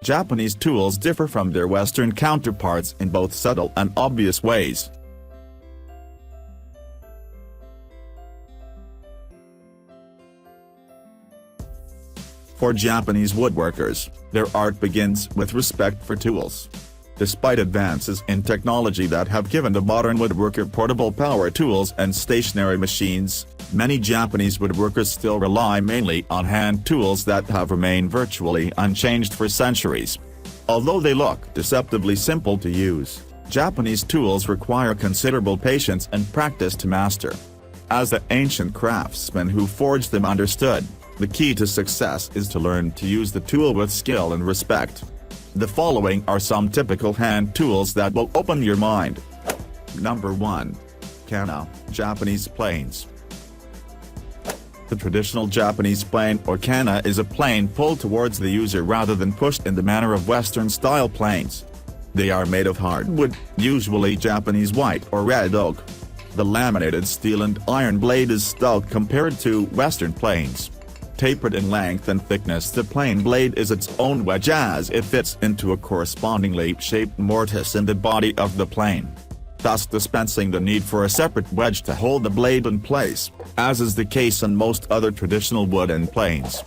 Japanese tools differ from their Western counterparts in both subtle and obvious ways. For Japanese woodworkers, their art begins with respect for tools. Despite advances in technology that have given the modern woodworker portable power tools and stationary machines, many Japanese woodworkers still rely mainly on hand tools that have remained virtually unchanged for centuries. Although they look deceptively simple to use, Japanese tools require considerable patience and practice to master. As the ancient craftsmen who forged them understood, the key to success is to learn to use the tool with skill and respect. The following are some typical hand tools that will open your mind. Number 1. Kanna, Japanese planes. The traditional Japanese plane or kanna is a plane pulled towards the user rather than pushed in the manner of Western-style planes. They are made of hardwood, usually Japanese white or red oak. The laminated steel and iron blade is stout compared to Western planes. Tapered in length and thickness, the plain blade is its own wedge as it fits into a correspondingly shaped mortise in the body of the plane, thus dispensing the need for a separate wedge to hold the blade in place, as is the case in most other traditional wooden planes.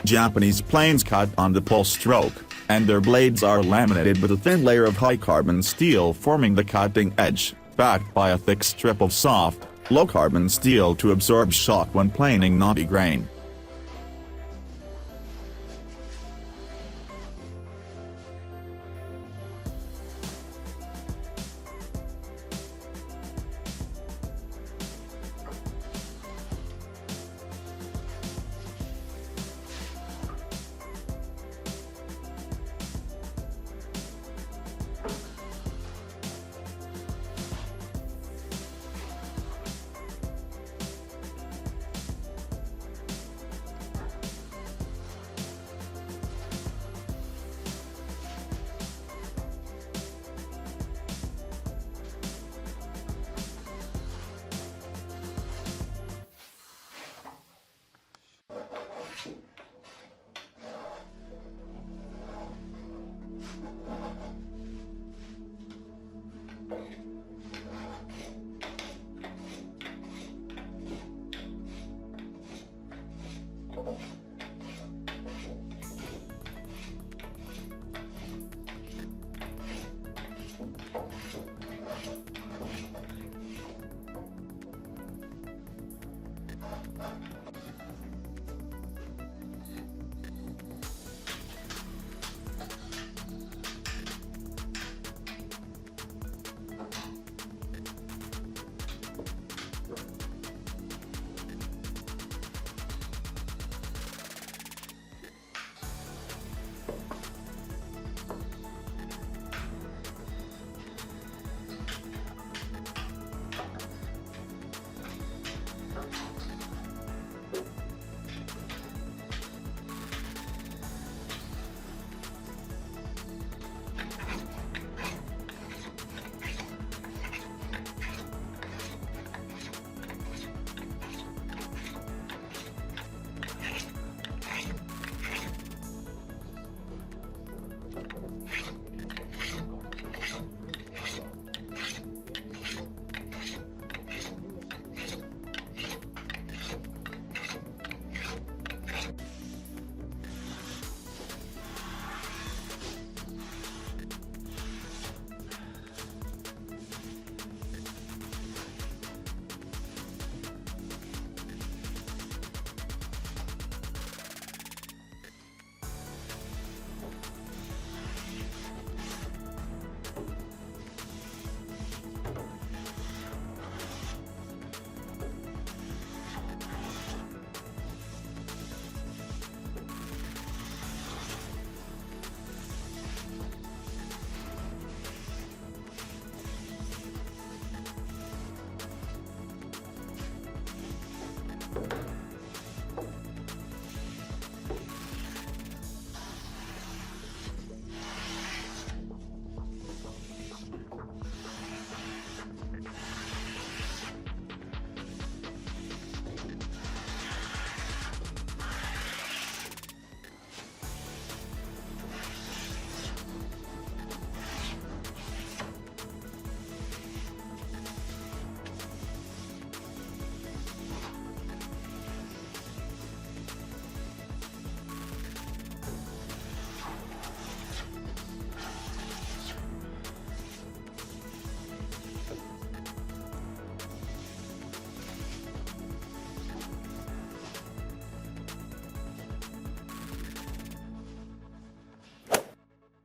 Japanese planes cut on the pull stroke, and their blades are laminated with a thin layer of high-carbon steel forming the cutting edge, backed by a thick strip of soft, low-carbon steel to absorb shock when planing knotty grain.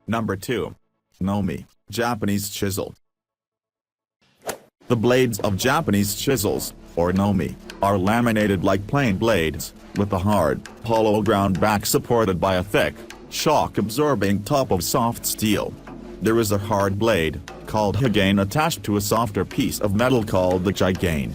Number 2. Nomi, Japanese chisel. The blades of Japanese chisels, or nomi, are laminated like plain blades, with a hard, hollow ground back supported by a thick, shock-absorbing top of soft steel. There is a hard blade, called higane, attached to a softer piece of metal called the jigane.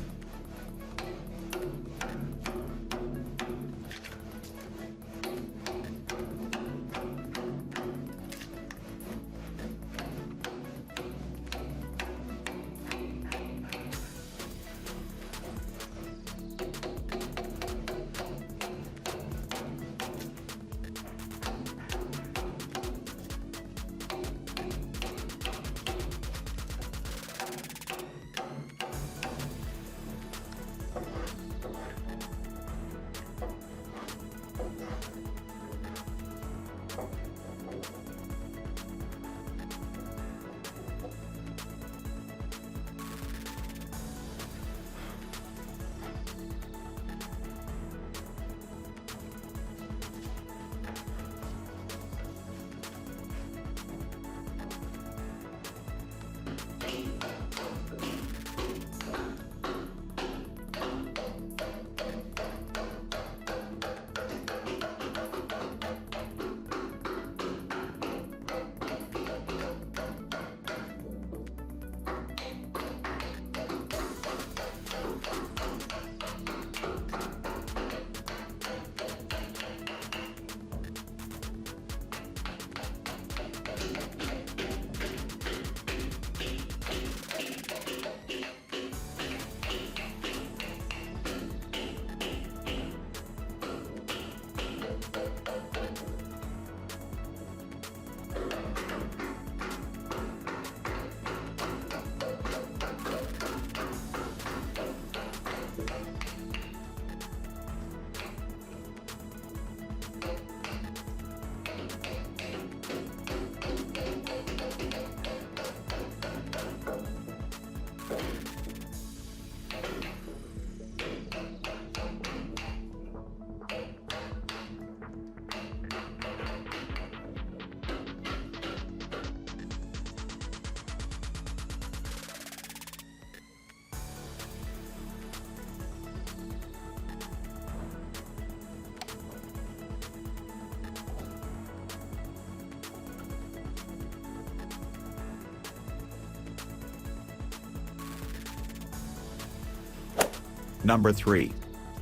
Number 3.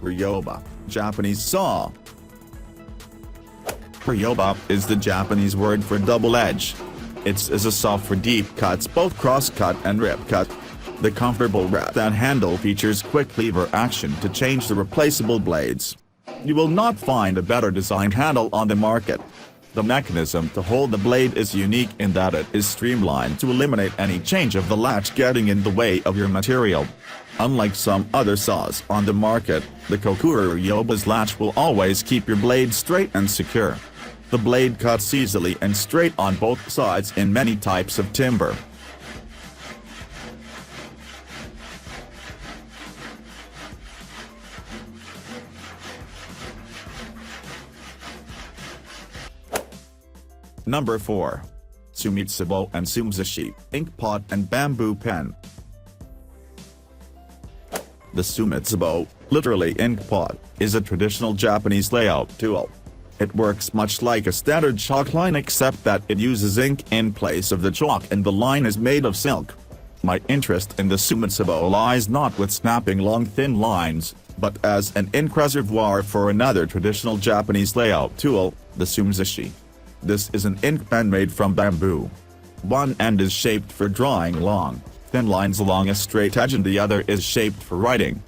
Ryoba Japanese Saw. Ryoba is the Japanese word for double edge. It's a saw for deep cuts, both cross-cut and rip-cut. The comfortable rattan handle features quick lever action to change the replaceable blades. You will not find a better designed handle on the market. The mechanism to hold the blade is unique in that it is streamlined to eliminate any change of the latch getting in the way of your material. Unlike some other saws on the market, the Kokura Ryoba's latch will always keep your blade straight and secure. The blade cuts easily and straight on both sides in many types of timber. Number 4. Sumitsubo Sumisashi ink pot and bamboo pen. The Sumitsubo, literally ink pot, is a traditional Japanese layout tool. It works much like a standard chalk line except that it uses ink in place of the chalk and the line is made of silk. My interest in the Sumitsubo lies not with snapping long thin lines, but as an ink reservoir for another traditional Japanese layout tool, the Sumisashi. This is an ink pen made from bamboo. One end is shaped for drawing long, thin lines along a straight edge and the other is shaped for writing.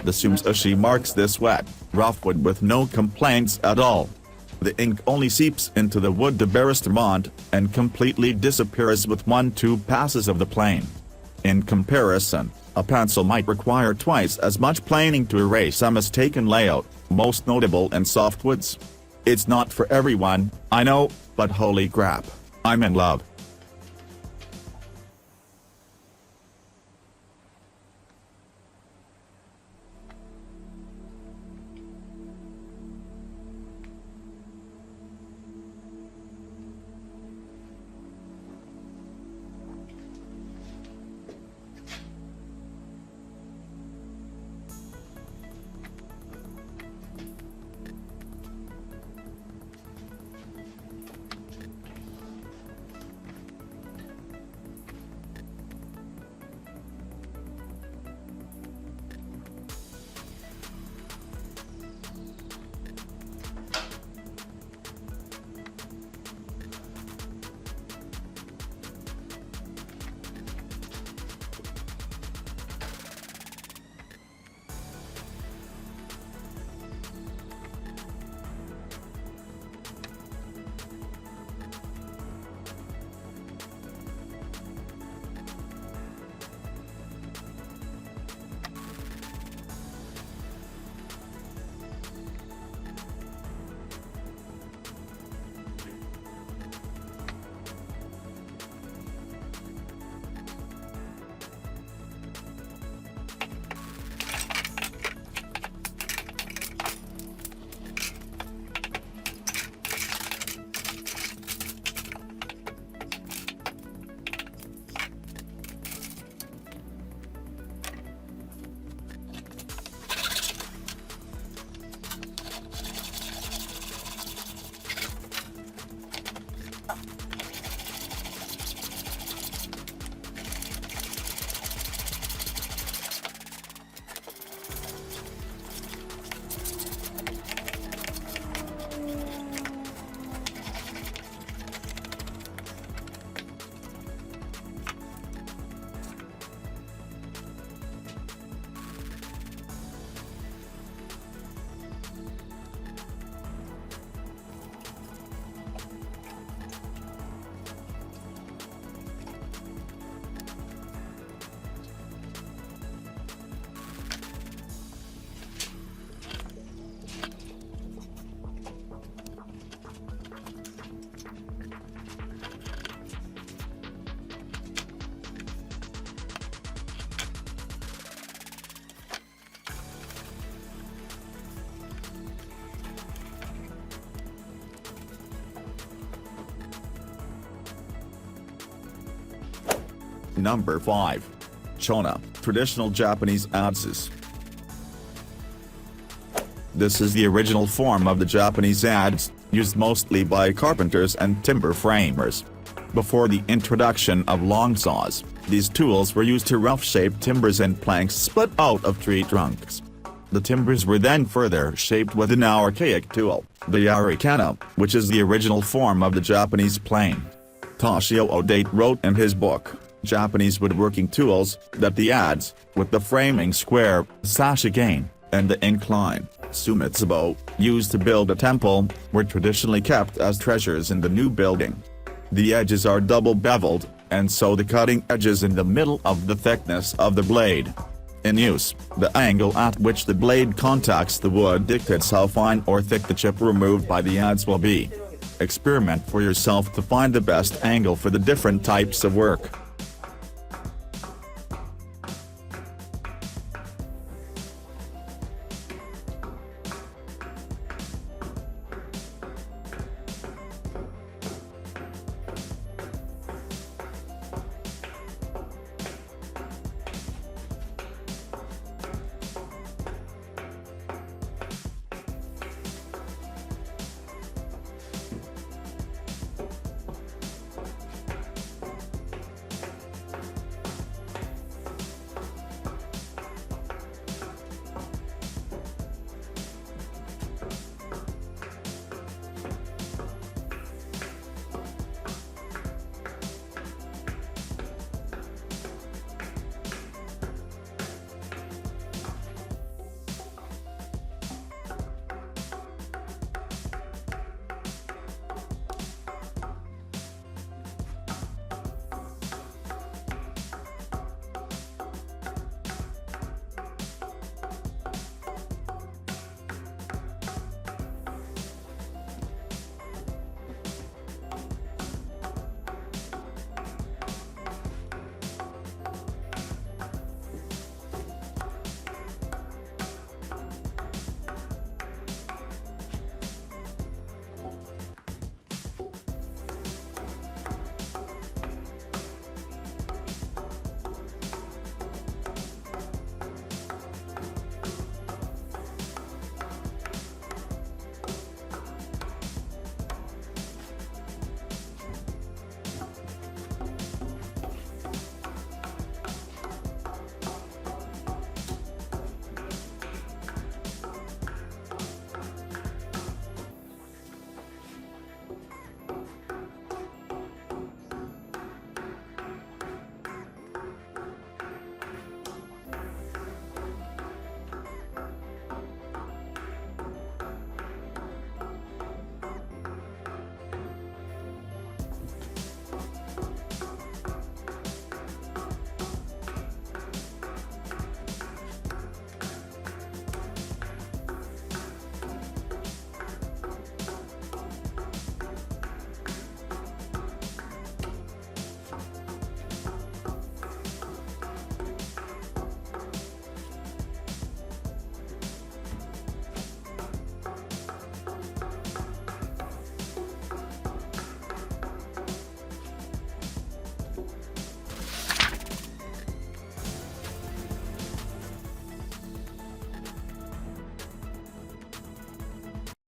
The Sumisashi marks this wet, rough wood with no complaints at all. The ink only seeps into the wood de barristament, and completely disappears with 1-2 passes of the plane. In comparison, a pencil might require twice as much planing to erase a mistaken layout, most notable in softwoods. It's not for everyone, I know, but holy crap, I'm in love. Number 5. Chona, traditional Japanese adzes. This is the original form of the Japanese adze, used mostly by carpenters and timber framers. Before the introduction of long saws, these tools were used to rough-shape timbers and planks split out of tree trunks. The timbers were then further shaped with an archaic tool, the Kanna, which is the original form of the Japanese plane. Toshio Odate wrote in his book, Japanese Woodworking Tools, that the adze, with the framing square, sashigane, and the incline, Sumitsubo, used to build a temple, were traditionally kept as treasures in the new building. The edges are double beveled, and so the cutting edge is in the middle of the thickness of the blade. In use, the angle at which the blade contacts the wood dictates how fine or thick the chip removed by the adze will be. Experiment for yourself to find the best angle for the different types of work.